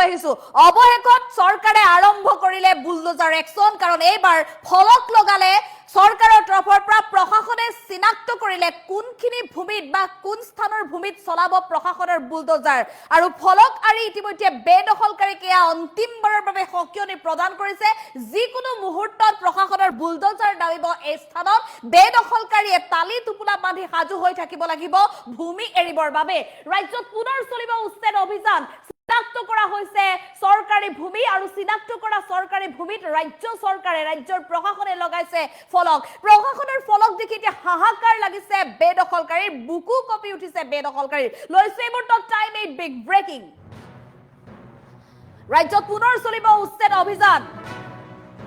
আহিছো অবশেষত চৰকাৰে আৰম্ভ কৰিলে বুলডোজাৰ একচন কাৰণ এইবাৰ ফলক লগালে চৰকাৰৰ তৰফৰ পৰা প্ৰশাসনে চিনাক্ত কৰিলে কোনখিনি ভূমিত বা কোন স্থানৰ ভূমিত চলাব প্ৰশাসনৰ বুলডোজাৰ আৰু ফলক আৰি ইতিমধ্যে বেদখলকাৰীক অন্তিমবাৰৰ বাবে সকিয়নি প্ৰদান কৰিছে যিকোনো মুহূৰ্তত প্ৰশাসনৰ বুলডোজাৰ দাবিব এই স্থানত বেদখলকাৰীয়ে তালি টুপুলা বান্ধি সাজু হৈ থাকিব লাগিব ভূমি এৰিবৰ বাবে ৰাজ্যত পুনৰ চলিব উচ্ছেদ অভিযান চিনাক্ত কৰা হৈছে সৰকাৰি ভূমি আৰু চিনাক্ত কৰা সৰকাৰি ভূমিত ৰাজ্য সৰকাৰে ৰাজ্যৰ প্ৰশাসনে লগাইছে ফলক প্ৰশাসনৰ ফলক দেখি এতিয়া হাহাকাৰ লাগিছে বেদখলকাৰীৰ বুকু কপি উঠিছে বেদখলকাৰীৰ লৈছে মুহূৰ্তত টাইম এইট বিগ ব্ৰেকিং ৰাজ্যত পুনৰ চলিব উচ্ছেদ অভিযান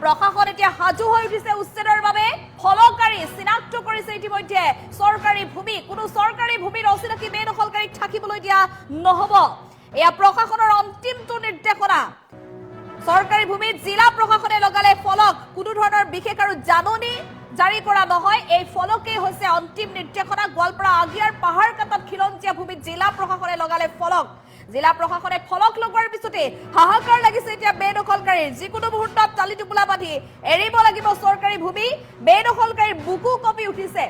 প্ৰশাসন এতিয়া সাজু হৈ উঠিছে উচ্ছেদৰ বাবে ফলকাৰী চিনাক্ত কৰিছে ইতিমধ্যে সৰকাৰি ভূমি কোনো সৰকাৰি ভূমিৰ অচিনাকি বেদখলকাৰীক থাকিবলৈ দিয়া নহব এয়া প্ৰশাসনৰ অন্তিমটো নিৰ্দেশনা সৰকাৰি ভূমিত জিলা প্ৰশাসনে লগালে ফলক কোনো ধৰণৰ বিশেষ আৰু জাননী জাৰি কৰা নহয় এই ফলকে হৈছে অন্তিম নিৰ্দেশনা গোৱালপাৰা আগিয়াৰ পাহাৰ কাটাত খিলঞ্জীয়া ভূমিত জিলা প্ৰশাসনে লগালে ফলক জিলা প্ৰশাসনে ফলক লগোৱাৰ পিছতে হাহাকাৰ লাগিছে এতিয়া বেদখলকাৰীৰ যিকোনো মুহূৰ্তত তালি টুপুলা বান্ধি এৰিব লাগিব সৰকাৰি ভূমি বেদখলকাৰীৰ বুকু কপি উঠিছে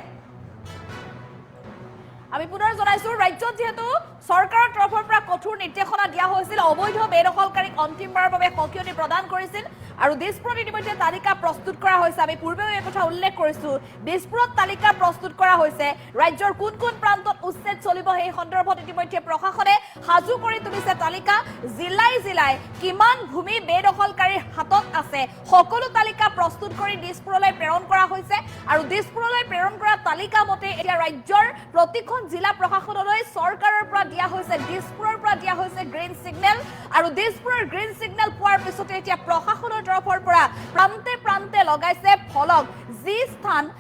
আমি পুনৰ জনাইছো ৰাজ্যত যেহেতু সৰকাৰৰ তৰফৰ পৰা কঠোৰ নিৰ্দেশনা দিয়া হৈছিল অবৈধ বেদখলকাৰীক অন্তিমবাৰৰ বাবে সকিয়নি প্ৰদান কৰিছিল আৰু দিছপুৰত ইতিমধ্যে তালিকা প্ৰস্তুত কৰা হৈছে আমি পূৰ্বেও এই কথা উল্লেখ কৰিছো দিছপুৰত তালিকা প্ৰস্তুত কৰা হৈছে ৰাজ্যৰ কোন কোন প্ৰান্তত উচ্ছেদ চলিব সেই সন্দৰ্ভত ইতিমধ্যে প্ৰশাসনে সাজু কৰি তুলিছে তালিকা জিলাই জিলাই কিমান ভূমি বেদখলকাৰীৰ হাতত আছে সকলো তালিকা প্ৰস্তুত কৰি দিছপুৰলৈ প্ৰেৰণ কৰা হৈছে আৰু দিছপুৰলৈ প্ৰেৰণ কৰা তালিকা মতে এতিয়া ৰাজ্যৰ প্ৰতিখন জিলা প্ৰশাসনলৈ চৰকাৰৰ পৰা দিয়া হৈছে দিছপুৰৰ পৰা দিয়া হৈছে গ্ৰীণ সিগনেল আৰু দিছপুৰৰ গ্ৰীণ সিগনেল পোৱাৰ পিছতে এতিয়া প্ৰশাসনৰ তৰফৰ পৰা প্ৰান্তে প্ৰান্তে লগাইছে ফলক যি স্থান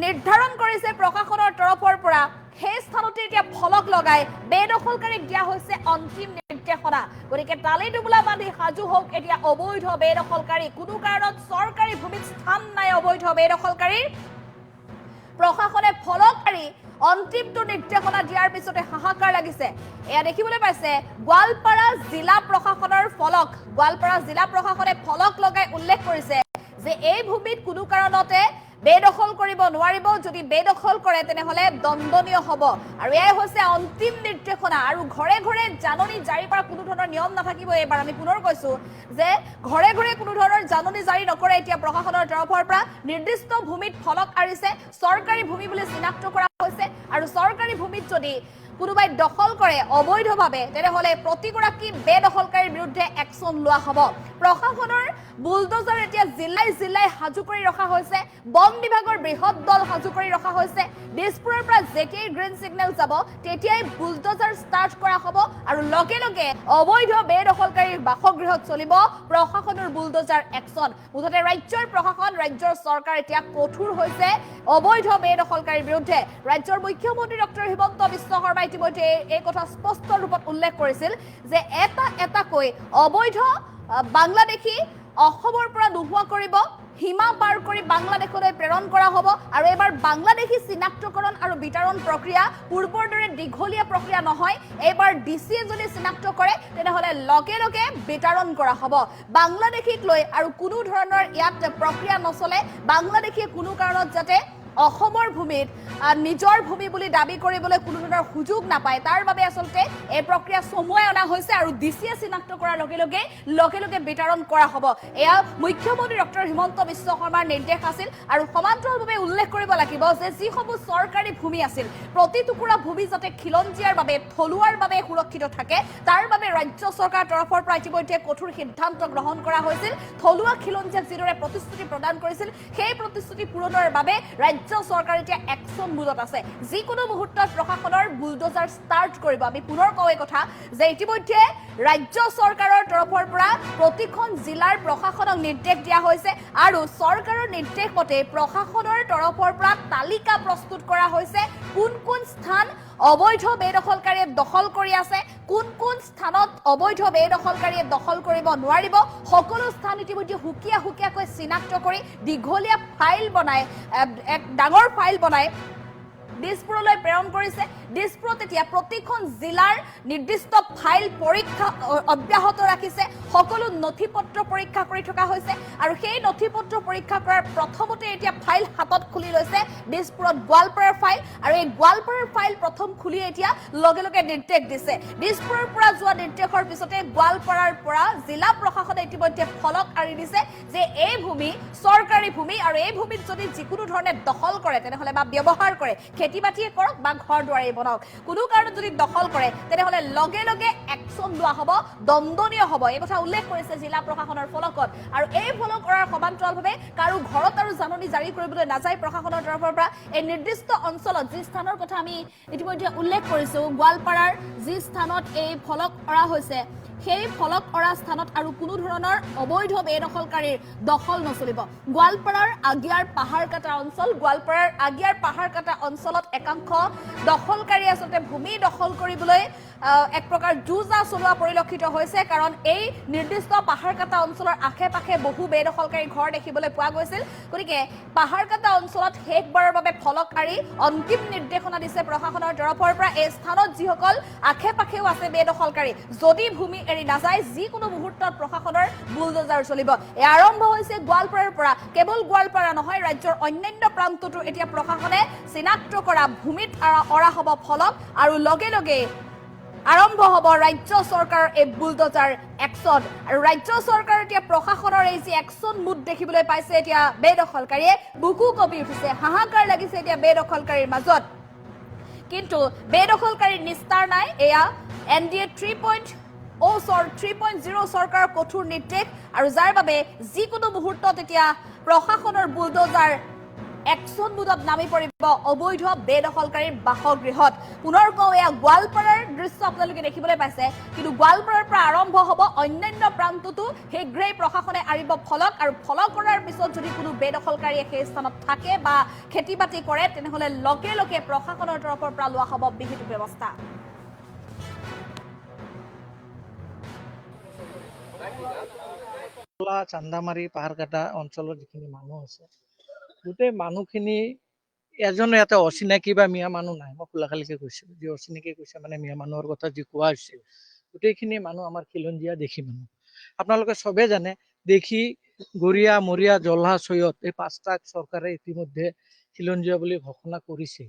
নিৰ্ধাৰণ কৰিছে প্ৰশাসনৰ তৰফৰ পৰা সেই স্থানতে এতিয়া ফলক লগাই বেদখলকাৰীক দিয়া হৈছে অন্তিম নিৰ্দেশনা গতিকে তালি টুপুলা বান্ধি সাজু হওক এতিয়া অবৈধ বেদখলকাৰী কোনো কাৰণত চৰকাৰী ভূমিত স্থান নাই অবৈধ বেদখলকাৰীৰ প্ৰশাসনে ফলক আৰি অন্তিমটো নিৰ্দেশনা দিয়াৰ পিছতে হাহাকাৰ লাগিছে এয়া দেখিবলৈ পাইছে গোৱালপাৰা জিলা প্ৰশাসনৰ ফলক গোৱালপাৰা জিলা প্ৰশাসনে ফলক লগাই উল্লেখ কৰিছে যে এই ভূমিত কোনো কাৰণতে বেদখল কৰিব নোৱাৰিব যদি বেদখল কৰে তেনেহলে দণ্ডনীয় হ'ব আৰু এয়াই হৈছে অন্তিম নিৰ্দেশনা আৰু ঘৰে ঘৰে জাননী জাৰি কৰা কোনো ধৰণৰ নিয়ম নাথাকিব এবাৰ আমি পুনৰ কৈছো যে ঘৰে ঘৰে কোনো ধৰণৰ জাননী জাৰি নকৰে এতিয়া প্ৰশাসনৰ তৰফৰ পৰা নিৰ্দিষ্ট ভূমিত ফলক আৰিছে চৰকাৰী ভূমি বুলি চিনাক্ত কৰা হৈছে আৰু চৰকাৰী ভূমিত যদি কোনোবাই দখল কৰে অবৈধভাৱে তেনেহলে প্ৰতিগৰাকী বেদখলকাৰীৰ বিৰুদ্ধে একচন লোৱা হ'ব প্ৰশাসনৰ বুলডোজাৰ এতিয়া জিলাই জিলাই সাজু কৰি ৰখা হৈছে বন বিভাগৰ বৃহৎ দল সাজু কৰি ৰখা হৈছে দিছপুৰৰ পৰা যেতিয়াই গ্ৰীণ সিগনেল যাব তেতিয়াই বুলডোজাৰ ষ্টাৰ্ট কৰা হ'ব আৰু লগে লগে অবৈধ বেদখলকাৰীৰ বাসগৃহত চলিব প্ৰশাসনৰ বুলডোজাৰ একচন মুঠতে ৰাজ্যৰ প্ৰশাসন ৰাজ্যৰ চৰকাৰ এতিয়া কঠোৰ হৈছে অবৈধ বেদখলকাৰীৰ বিৰুদ্ধে ৰাজ্যৰ মুখ্যমন্ত্ৰী ডক্টৰ হিমন্ত বিশ্ব শৰ্মা ইতিমধ্যে এই কথা স্পষ্ট ৰূপত উল্লেখ কৰিছিল যে এটাকৈ অবৈধ বাংলাদেশী অসমৰ পৰা নোহোৱা কৰিব সীমা পাৰ কৰি বাংলাদেশলৈ প্ৰেৰণ কৰা হ'ব আৰু এবাৰ বাংলাদেশী চিনাক্তকৰণ আৰু বিতৰণ প্ৰক্ৰিয়া পূৰ্বৰ দৰে দীঘলীয়া প্ৰক্ৰিয়া নহয় এবাৰ ডিচিয়ে যদি চিনাক্ত কৰে তেনেহলে লগে লগে বিতৰণ কৰা হ'ব বাংলাদেশীক লৈ আৰু কোনো ধৰণৰ ইয়াত প্ৰক্ৰিয়া নচলে বাংলাদেশীয়ে কোনো কাৰণত যাতে অসমৰ ভূমিত নিজৰ ভূমি বুলি দাবী কৰিবলৈ কোনো ধৰণৰ সুযোগ নাপায় তাৰ বাবে আসলতে এই প্ৰক্ৰিয়া সময় অনা হৈছে আৰু ডিচিয়ে চিনাক্ত কৰাৰ লগে লগে বিতৰণ কৰা হ'ব এয়া মুখ্যমন্ত্ৰী ডক্টৰ হিমন্ত বিশ্ব শৰ্মাৰ নিৰ্দেশ আছিল আৰু সমান্তৰালভাৱে উল্লেখ কৰিব লাগিব যে যিসমূহ চৰকাৰী ভূমি আছিল প্ৰতি টুকুৰা ভূমি যাতে খিলঞ্জীয়াৰ বাবে থলুৱাৰ বাবে সুৰক্ষিত থাকে তাৰ বাবে ৰাজ্য চৰকাৰৰ তৰফৰ পৰা ইতিমধ্যে কঠোৰ সিদ্ধান্ত গ্ৰহণ কৰা হৈছিল থলুৱা খিলঞ্জীয়াক যিদৰে প্ৰতিশ্ৰুতি প্ৰদান কৰিছিল সেই প্ৰতিশ্ৰুতি পূৰণৰ বাবে ৰাজ্য চৰকাৰ এতিয়া একচন মুডত আছে যিকোনো মুহূৰ্তত প্ৰশাসনৰ বুলডোজাৰ ষ্টাৰ্ট কৰিব আমি পুনৰ কওঁ কথা যে ইতিমধ্যে ৰাজ্য চৰকাৰৰ তৰফৰ পৰা প্ৰতিখন জিলাৰ প্ৰশাসনক নিৰ্দেশ দিয়া হৈছে আৰু চৰকাৰৰ নিৰ্দেশ মতে প্ৰশাসনৰ তৰফৰ পৰা তালিকা প্ৰস্তুত কৰা হৈছে কোন কোন স্থান অবৈধ বেদখলকাৰীয়ে দখল কৰি আছে কোন কোন স্থানত অবৈধ বেদখলকাৰীয়ে দখল কৰিব নোৱাৰিব সকলো স্থান ইতিমধ্যে হুকিয়াকৈ চিনাক্ত কৰি দীঘলীয়া ফাইল বনাই এক ডাঙৰ ফাইল বনাই দিছপুৰলৈ প্ৰেৰণ কৰিছে দিছপুৰত এতিয়া প্ৰতিখন জিলাৰ নিৰ্দিষ্ট ফাইল পৰীক্ষা অব্যাহত ৰাখিছে সকলো নথিপত্ৰ পৰীক্ষা কৰি থকা হৈছে আৰু সেই নথিপত্ৰ পৰীক্ষা কৰাৰ প্ৰথমতে এতিয়া ফাইল হাতত খুলি লৈছে দিছপুৰত গোৱালপাৰাৰ ফাইল আৰু এই গোৱালপাৰাৰ ফাইল প্ৰথম খুলি এতিয়া লগে লগে নিৰ্দেশ দিছে দিছপুৰৰ পৰা যোৱা নিৰ্দেশৰ পিছতে গোৱালপাৰাৰ পৰা জিলা প্ৰশাসনে ইতিমধ্যে ফলক আৰি দিছে যে এই ভূমি চৰকাৰী ভূমি আৰু এই ভূমিত যদি যিকোনো ধৰণে দখল কৰে তেনেহলে বা ব্যৱহাৰ কৰে খেতি বাতিয়ে কৰক বা ঘৰ দুৱাৰেই বনাওক কোনো কাৰণত যদি দখল কৰে তেনেহলে লগে লগে একশন লোৱা হ'ব দণ্ডনীয় হ'ব এই কথা উল্লেখ কৰিছে জিলা প্ৰশাসনৰ ফলকত আৰু এই ফলক কৰাৰ সমান্তৰালভাৱে কাৰো ঘৰত আৰু জাননী জাৰি কৰিবলৈ নাযায় প্ৰশাসনৰ তৰফৰ পৰা এই নিৰ্দিষ্ট অঞ্চলত যি স্থানৰ কথা আমি ইতিমধ্যে উল্লেখ কৰিছো গোৱালপাৰাৰ যি স্থানত এই ফলক কৰা হৈছে সেই ফলক অৰা স্থানত আৰু কোনো ধৰণৰ অবৈধ বেদখলকাৰীৰ দখল নচলিব গোৱালপাৰাৰ আগিয়াৰ পাহাৰ কাটা অঞ্চল গোৱালপাৰাৰ আগিয়াৰ পাহাৰ কাটা অঞ্চলত একাংশ দখলকাৰী আচলতে ভূমি দখল কৰিবলৈ এক প্ৰকাৰ যুঁজা চলোৱা পৰিলক্ষিত হৈছে কাৰণ এই নিৰ্দিষ্ট পাহাৰ কাটা অঞ্চলৰ আশে পাশে বহু বেদখলকাৰী ঘৰ দেখিবলৈ পোৱা গৈছিল গতিকে পাহাৰ কাটা অঞ্চলত শেষবাৰৰ বাবে ফলক আৰি অন্তিম নিৰ্দেশনা দিছে প্ৰশাসনৰ তৰফৰ পৰা এই স্থানত যিসকল আশে পাশেও আছে বেদখলকাৰী যদি ভূমি এৰি নাযায় যিকোনো মুহূৰ্তত প্ৰশাসনৰ বুলডোজাৰ চলিব এই আৰম্ভ হৈছে গোৱালপাৰাৰ পৰা কেৱল গোৱালপাৰা নহয় ৰাজ্যৰ অন্যান্য প্ৰান্ততো এতিয়া প্ৰশাসনে চিনাক্ত কৰা ভূমিত অৰা হ'ব ফলক আৰু লগে লগে আৰম্ভ হ'ব ৰাজ্য চৰকাৰৰ এই বুলডোজাৰ একশন আৰু ৰাজ্য চৰকাৰ এতিয়া প্ৰশাসনৰ এই যে একশন মুড দেখিবলৈ পাইছে এতিয়া বেদখলকাৰীয়ে বুকু কঁপি উঠিছে হাহাকাৰ লাগিছে এতিয়া বেদখলকাৰীৰ মাজত কিন্তু বেদখলকাৰীৰ নিস্তাৰ নাই এয়া NDA 3.0 চৰকাৰৰ কঠোৰ নিৰ্দেশ আৰু যাৰ বাবে যিকোনো মুহূৰ্তত এতিয়া প্ৰশাসনৰ বুলডোজাৰ একশন মুডত নামি পৰিব অবৈধ বেদখলকাৰীৰ বাসগৃহত পুনৰ কওঁ এয়া গোৱালপাৰাৰ দৃশ্য আপোনালোকে দেখিবলৈ পাইছে কিন্তু গোৱালপাৰাৰ পৰা আৰম্ভ হ'ব অন্যান্য প্ৰান্ততো শীঘ্ৰেই প্ৰশাসনে আৰিব ফলক আৰু ফলক কৰাৰ পিছত যদি কোনো বেদখলকাৰীয়ে সেই স্থানত থাকে বা খেতি বাতি কৰে তেনেহলে লগে লগে প্ৰশাসনৰ তৰফৰ পৰা লোৱা হ'ব বিহিত ব্যৱস্থা চান্দামাৰী পাহাৰকাটা অঞ্চলৰ যিখিনি মানুহ আছে গোটেই মানুহখিনি এজনো ইয়াতে অচিনাকি বা মিয়া মানুহ নাই মই খোলাখালিকে কৈছো যি অচিনাকি কৈছে মানে মিয়া মানুহৰ কথা যি কোৱা হৈছে গোটেইখিনি মানুহ আমাৰ খিলঞ্জীয়া দেখি মানুহ আপোনালোকে চবে জানে দেখি গৰিয়া মৰিয়া জলহা চৈয়দ এই পাঁচটা চৰকাৰে ইতিমধ্যে খিলঞ্জীয়া বুলি ঘোষণা কৰিছে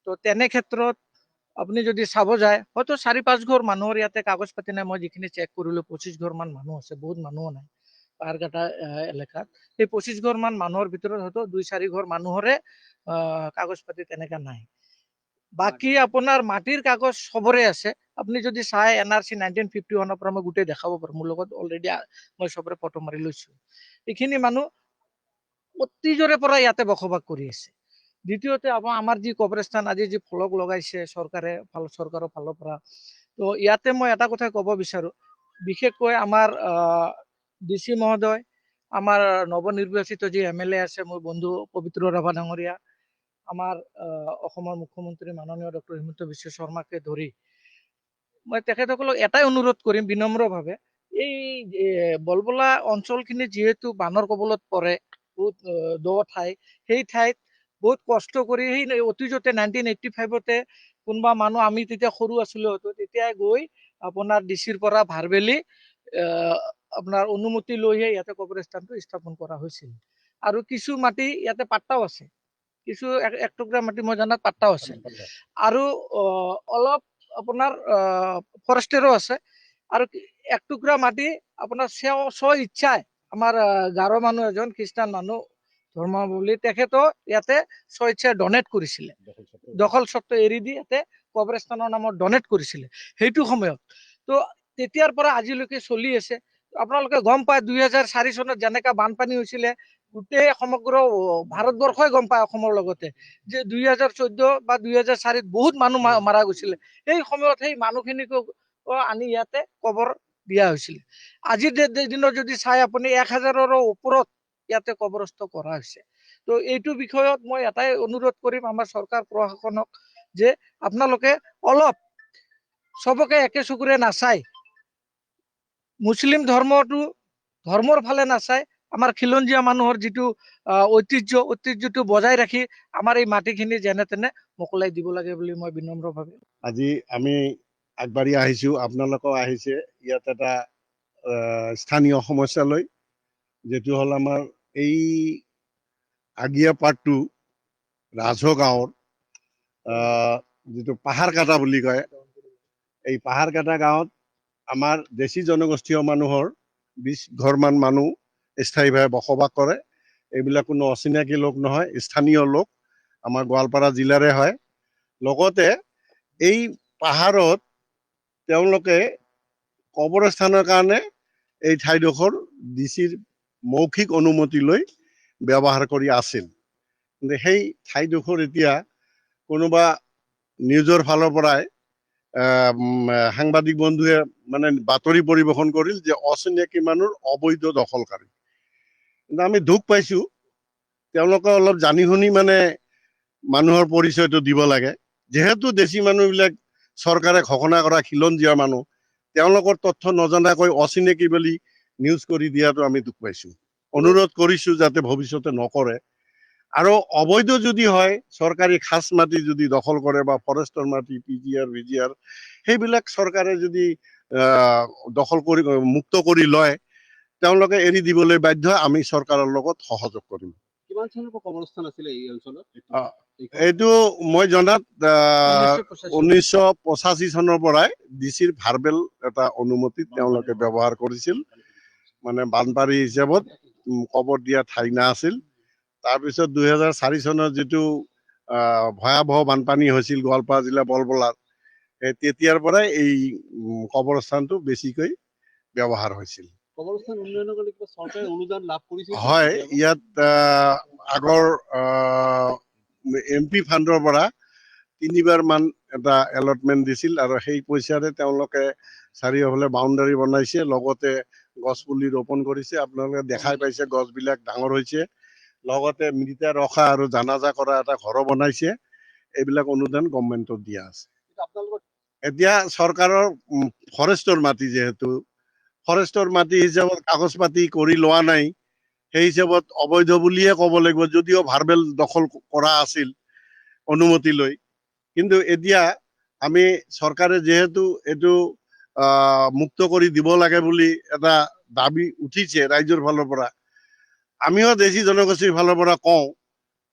তো তেনে ক্ষেত্ৰত আপুনি যদি চাব যায় হয়তো 4-5 ঘৰ মানুহৰ ইয়াতে কাগজ পাতি নাই মই যিখিনি চেক কৰিলো 25 ঘৰ মান মানুহ আছে বহুত মানুহো নাই পাহাৰকাটা এলেকাত এই 25 ঘৰ মান মানুহৰ ভিতৰত হয়তো 2-4 ঘৰ মানুহৰে কাগজ পাতি তেনেকা নাই বাকি আপোনাৰ মাটিৰ কাগজ সবৰে আছে আপুনি যদি চাই NRC 1951 পৰা মই গোটেই দেখাব পাৰো মোৰ লগত অলৰেডি মই সবৰে ফটো মাৰি লৈছো এইখিনি মানুহ অতীজৰে পৰা ইয়াতে বসবাস কৰি আছে দ্বিতীয়তে আমাৰ যি কবৰস্থান আজি যি ফলক লগাইছে চৰকাৰৰ ফালৰ পৰা তো ইয়াতে মই এটা কথা ক'ব বিচাৰো বিশেষকৈ আমাৰ DC মহোদয় আমাৰ নৱনিৰ্বাচিত যি MLA আছে মোৰ বন্ধু পবিত্ৰ ৰাভা ডাঙৰীয়া আমাৰ অসমৰ মুখ্যমন্ত্ৰী মাননীয় ডক্টৰ হিমন্ত বিশ্ব শৰ্মাকে ধৰি মই তেখেতসকলক এটাই অনুৰোধ কৰিম বিনম্ৰভাৱে এই বলবলা অঞ্চলখিনি যিহেতু বানৰ কবলত পৰে বহুত দ ঠাই সেই ঠাইত বহুত কষ্ট কৰি সেই অতীজতে 1985তে কোনোবা মানুহ আমি তেতিয়া সৰু আছিলো হয়তো তেতিয়া গৈ আপোনাৰ DCৰ পৰা ভাৰবেলি আপোনাৰ অনুমতি লৈহে ইয়াতে কবৰস্থানটো স্থাপন কৰা হৈছিল আৰু কিছু মাটি ইয়াতে পাট্টাও আছে কিছু এক টুকুৰা মাটি মই জানাত পাট্টাও আছে আৰু অলপ আপোনাৰ ফৰেষ্টেৰো আছে আৰু এক টুকুৰা মাটি আপোনাৰ স্ব ইচ্ছাই আমাৰ গাৰো মানুহ এজন খ্ৰীষ্টান মানুহ ধৰ্মাৱলম্বী তেখেতো ইয়াতে স্ব ইচ্ছাই ডনেট কৰিছিলে দখল স্বত্ব এৰি দি ইয়াতে কবৰস্থানৰ নামত ডনেট কৰিছিলে সেইটো সময়ত তো তেতিয়াৰ পৰা আজিলৈকে চলি আছে আপোনালোকে গম পায় 2004 চনত যেনেকা বানপানী হৈছিলে গোটেই সমগ্ৰ ভাৰতবৰ্ষই গম পায় অসমৰ লগতে যে 2014 বা 2004ত বহুত মানুহ মাৰা গৈছিলে এই সময়ত সেই মানুহখিনিকো আনি ইয়াতে কবৰ দিয়া হৈছিল আজিৰ দিনত যদি চাই আপুনি 1000ৰ ওপৰত ইয়াতে কবৰস্থ কৰা হৈছে তো এইটো বিষয়ত মই এটাই অনুৰোধ কৰিম আমাৰ চৰকাৰ প্ৰশাসনক যে আপোনালোকে অলপ সবকে একে চকুৰে নাচাই মুছলিম ধৰ্মৰ ফালে নাচাই আমাৰ খিলঞ্জীয়া মানুহৰ যিটো ঐতিহ্যটো বজাই ৰাখি আমাৰ এই মাটিখিনি যেনে তেনে মোকলাই দিব লাগে বুলি মই বিনম্ৰভাৱে আজি আমি আগবাঢ়ি আহিছো, আপোনালোকেও আহিছে ইয়াত এটা স্থানীয় সমস্যা লৈ, যেটো হ'ল আমাৰ এই আগিয়াপাটটো ৰাজহ গাঁৱৰ যিটো পাহাৰ কাটা বুলি কয়, এই পাহাৰ কাটা গাঁৱত আমাৰ দেশী জনগোষ্ঠীয় মানুহৰ 20 ঘৰমান মানুহ স্থায়ীভাৱে বসবাস কৰে। এইবিলাক কোনো অচিনাকি লোক নহয়, স্থানীয় লোক, আমাৰ গোৱালপাৰা জিলাৰে হয়। লগতে এই পাহাৰত তেওঁলোকে কবৰস্থানৰ কাৰণে এই ঠাইডোখৰ ডিচিৰ মৌখিক অনুমতি লৈ ব্যৱহাৰ কৰি আছিল। কিন্তু সেই ঠাইডোখৰ এতিয়া কোনোবা নিউজৰ ফালৰ পৰাই সাংবাদিক বন্ধুৱে মানে বাতৰি পৰিৱেশন কৰিল যে অচিনাকি মানুহৰ অবৈধ দখলকাৰী। কিন্তু আমি দুখ পাইছো, তেওঁলোকে অলপ জানি শুনি মানে মানুহৰ পৰিচয়টো দিব লাগে। যেহেতু দেশী মানুহবিলাক চৰকাৰে ঘোষণা কৰা খিলঞ্জীয়া মানুহ, তেওঁলোকৰ তথ্য নজনাকৈ অচিনাকি বুলি নিউজ কৰি দিয়াটো আমি দুখ পাইছো। অনুৰোধ কৰিছো যাতে ভৱিষ্যতে নকৰে। আৰু অবৈধ যদি হয়, চৰকাৰী খাস মাটি যদি দখল কৰে বা ফৰেষ্টৰ মাটি PGR VGR সেইবিলাক চৰকাৰে যদি দখল কৰি মুক্ত কৰি লয়, তেওঁলোকে এৰি দিবলৈ বাধ্য। আমি চৰকাৰৰ লগত সহযোগ কৰিম। কিমান চনৰ পৰা কবৰস্থান আছিলে এই অঞ্চলত? এইটো মই জনাত 1985 চনৰ পৰাই ডিচিৰ ভাৰ্বেল এটা অনুমতিত তেওঁলোকে ব্যৱহাৰ কৰিছিল। মানে বানপানী হিচাপত কবৰ দিয়া ঠাই নাছিল। তাৰপিছত 2004 চনত যিটো ভয়াৱহ বানপানী হৈছিল গোৱালপাৰা জিলা বলবলাত, তেতিয়াৰ পৰাই এই কবৰস্থানটো বেছিকৈ ব্যৱহাৰ হৈছিল। কবৰস্থান উন্নয়নৰ কাৰণে কিবা চৰকাৰে অনুদান লাভ কৰিছিল? হয়, ইয়াত আগৰ MP ফাণ্ডৰ পৰা 3বাৰ মান এটা এলটমেণ্ট দিছিল আৰু সেই পইচাৰে তেওঁলোকে চাৰিওফালে বাউণ্ডাৰী বনাইছে, লগতে গছ পুলি ৰোপণ কৰিছে। আপোনালোকে দেখাই পাইছে গছবিলাক ডাঙৰ হৈছে। লগতে মৃতা ৰখা আৰু জানাজা কৰা এটা ঘৰো বনাইছে। এইবিলাক অনুদান গভৰ্ণমেণ্টত দিয়া আছে। এতিয়া চৰকাৰৰ ফৰেষ্টৰ মাটি, যিহেতু ফৰেষ্টৰ মাটি হিচাপত কাগজ পাতি কৰি লোৱা নাই, সেই হিচাপত অবৈধ বুলিয়ে ক'ব লাগিব, যদিও ভাৰ্বেল দখল কৰা আছিল অনুমতি লৈ। কিন্তু এতিয়া আমি চৰকাৰে যিহেতু এইটো মুক্ত কৰি দিব লাগে বুলি এটা দাবী উঠিছে ৰাইজৰ ফালৰ পৰা, আমিও দেশী জনগোষ্ঠীৰ ফালৰ পৰা কওঁ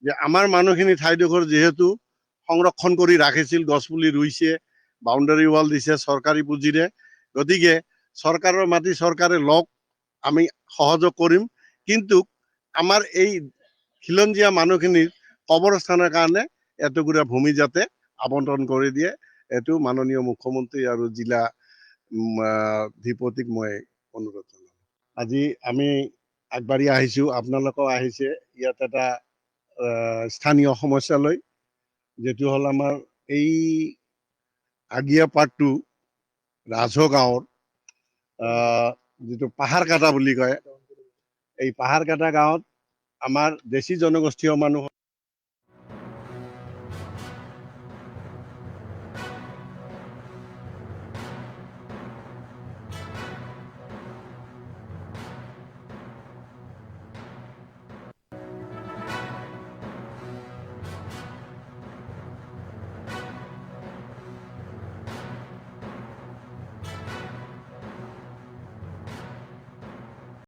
যে আমাৰ মানুহখিনি ঠাইডোখৰ যিহেতু সংৰক্ষণ কৰি ৰাখিছিল, গছ পুলি ৰুইছে, বাউণ্ডাৰী ৱাল দিছে চৰকাৰী পুঁজিৰে, গতিকে চৰকাৰৰ মাটি চৰকাৰে লওক, আমি সহযোগ কৰিম। কিন্তু আমাৰ এই খিলঞ্জীয়া মানুহখিনিৰ কবৰস্থানৰ কাৰণে এটুকুৰা ভূমি যাতে আবণ্টন কৰি দিয়ে, এইটো মাননীয় মুখ্যমন্ত্ৰী আৰু জিলা ধিপতিক মই অনুৰোধ জনাম। আজি আমি আগবাঢ়ি আহিছো, আপোনালোকেও আহিছে ইয়াত এটা স্থানীয় সমস্যা লৈ, যেটো হ'ল আমাৰ এই আগিয়াপাটটো ৰাজহ গাঁৱৰ যিটো পাহাৰ কাটা বুলি কয়, এই পাহাৰ কাটা গাঁৱত আমাৰ দেশী জনগোষ্ঠীয় মানুহ